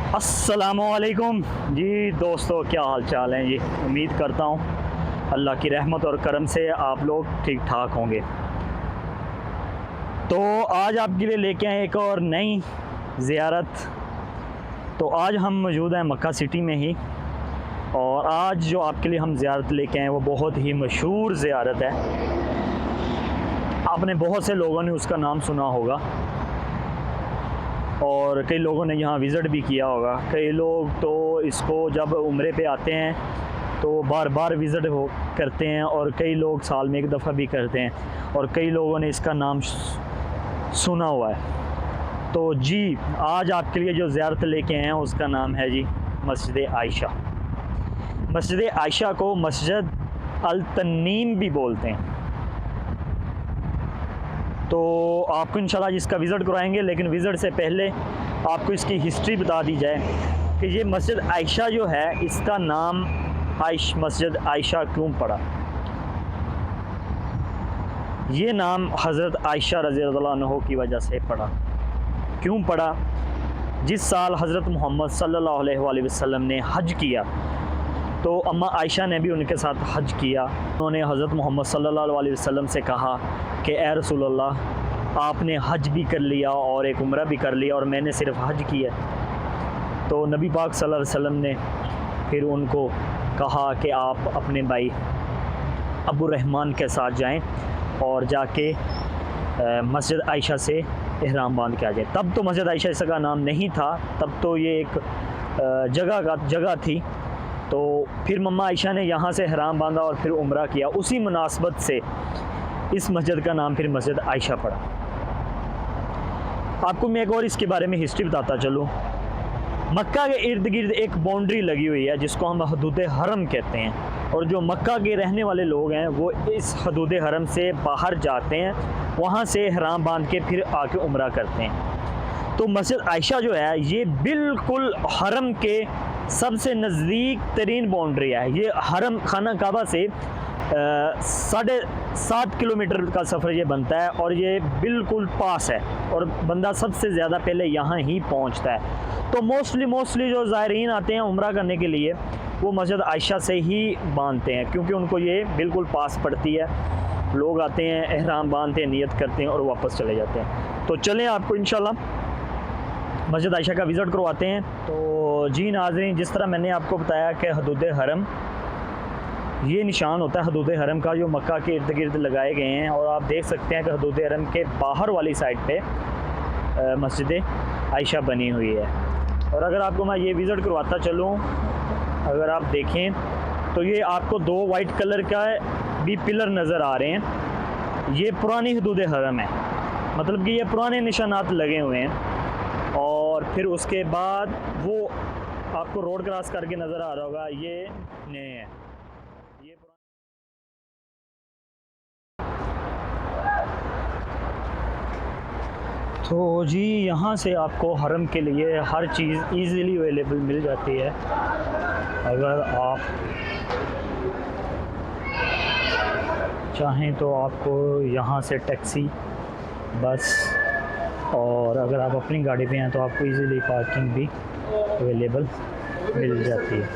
अस्सलामुअलैकुम जी दोस्तों, क्या हाल चाल हैं जी। उम्मीद करता हूँ अल्लाह की रहमत और करम से आप लोग ठीक ठाक होंगे। तो आज आपके लिए लेके आए एक और नई ज़ियारत। तो आज हम मौजूद हैं मक्का सिटी में ही, और आज जो आपके लिए हम ज़ियारत लेके आए वो बहुत ही मशहूर ज़ियारत है। आपने बहुत से लोगों ने उसका नाम सुना होगा और कई लोगों ने यहाँ विज़िट भी किया होगा। कई लोग तो इसको जब उम्रे पे आते हैं तो बार बार विज़िट हो करते हैं, और कई लोग साल में एक दफ़ा भी करते हैं, और कई लोगों ने इसका नाम सुना हुआ है। तो जी आज आपके लिए जो ज़ियारत लेके आए हैं उसका नाम है जी मस्जिद आयशा। मस्जिद आयशा को मस्जिद अल तन्नीम भी बोलते हैं। तो आपको इंशाल्लाह इसका विज़िट कराएंगे, लेकिन विज़िट से पहले आपको इसकी हिस्ट्री बता दी जाए कि ये मस्जिद आयशा जो है, इसका नाम मस्जिद आयशा क्यों पड़ा। ये नाम हज़रत आयशा रज़ियल्लाहु अन्हा की वजह से पड़ा। क्यों पड़ा? जिस साल हज़रत मोहम्मद सल्लल्लाहु अलैहि वसल्लम ने हज किया, तो अम्मा आयशा ने भी उनके साथ हज किया। उन्होंने हज़रत मोहम्मद सल्लल्लाहु अलैहि वसल्लम से कहा कि ए रसूलल्लाह, आपने हज भी कर लिया और एक उम्रा भी कर लिया और मैंने सिर्फ हज किया। तो नबी पाक सल्लल्लाहु अलैहि वसल्लम ने फिर उनको कहा कि आप अपने भाई अबू रहमान के साथ जाएं और जाके मस्जिद आयशा से इहराम बांध के आ जाए। तब तो मस्जिद आयशा इसका नाम नहीं था, तब तो ये एक जगह थी। तो फिर मम्मा आयशा ने यहाँ से इहराम बांधा और फिर उम्रा किया। उसी मुनासबत से इस मस्जिद का नाम फिर मस्जिद आयशा पड़ा। आपको मैं एक और इसके बारे में हिस्ट्री बताता चलूँ। मक्का के इर्द गिर्द एक बाउंड्री लगी हुई है जिसको हम हदूद हरम कहते हैं, और जो मक्का के रहने वाले लोग हैं वो इस हदूद हरम से बाहर जाते हैं, वहाँ से इहराम बांध के फिर आके उम्रा करते हैं। तो मस्जिद आयशा जो है ये बिल्कुल हरम के सबसे नज़दीक तरीन बाउंड्री है। ये हरम खाना काबा से 7.5 किलोमीटर का सफ़र ये बनता है, और ये बिल्कुल पास है, और बंदा सबसे ज़्यादा पहले यहाँ ही पहुँचता है। तो मोस्टली जो ज़ायरीन आते हैं उम्रा करने के लिए वो मस्जिद आयशा से ही बांधते हैं, क्योंकि उनको ये बिल्कुल पास पड़ती है। लोग आते हैं, एहराम बांधते हैं, नियत करते हैं और वापस चले जाते हैं। तो चलें आपको इंशाल्लाह मस्जिद आयशा का विज़िट करवाते हैं। तो जी नाज़रीन, जिस तरह मैंने आपको बताया कि हदूद हरम ये निशान होता है हदूद हरम का, जो मक्का के इर्द गिर्द लगाए गए हैं, और आप देख सकते हैं कि हदूद हरम के बाहर वाली साइड पे मस्जिद आयशा बनी हुई है। और अगर आपको मैं ये विज़िट करवाता चलूँ, अगर आप देखें तो ये आपको 2 वाइट कलर का भी पिलर नज़र आ रहे हैं। ये पुरानी हदूद हरम है, मतलब कि ये पुराने निशानात लगे हुए हैं। और फिर उसके बाद वो आपको रोड क्रॉस करके नज़र आ रहा होगा, ये नए हैं। ये तो जी यहाँ से आपको हरम के लिए हर चीज़ इजीली अवेलेबल मिल जाती है। अगर आप चाहें तो आपको यहाँ से टैक्सी, बस, और अगर आप अपनी गाड़ी पे हैं तो आपको इजीली पार्किंग भी अवेलेबल मिल जाती है।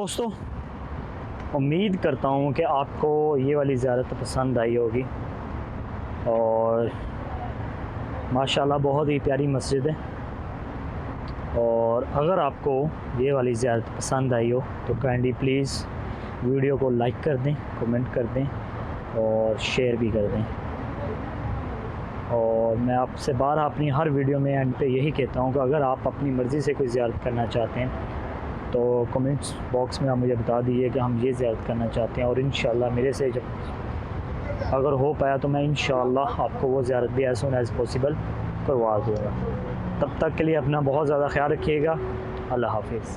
दोस्तों, उम्मीद करता हूँ कि आपको ये वाली ज़ियारत पसंद आई होगी और माशाल्लाह बहुत ही प्यारी मस्जिद है। और अगर आपको ये वाली ज़ियारत पसंद आई हो तो काइंडली प्लीज़ वीडियो को लाइक कर दें, कमेंट कर दें और शेयर भी कर दें। और मैं आपसे बार अपनी हर वीडियो में एंड पे यही कहता हूँ कि अगर आप अपनी मर्ज़ी से कोई ज़ियारत करना चाहते हैं तो कमेंट्स बॉक्स में आप मुझे बता दीजिए कि हम ये ज़ियारत करना चाहते हैं, और इंशाल्लाह मेरे से जब अगर हो पाया तो मैं इंशाल्लाह आपको वो ज़ियारत भी एज़ सून एज़ पॉसिबल करवा दूँगा। तब तक के लिए अपना बहुत ज़्यादा ख्याल रखिएगा। अल्लाह हाफिज़।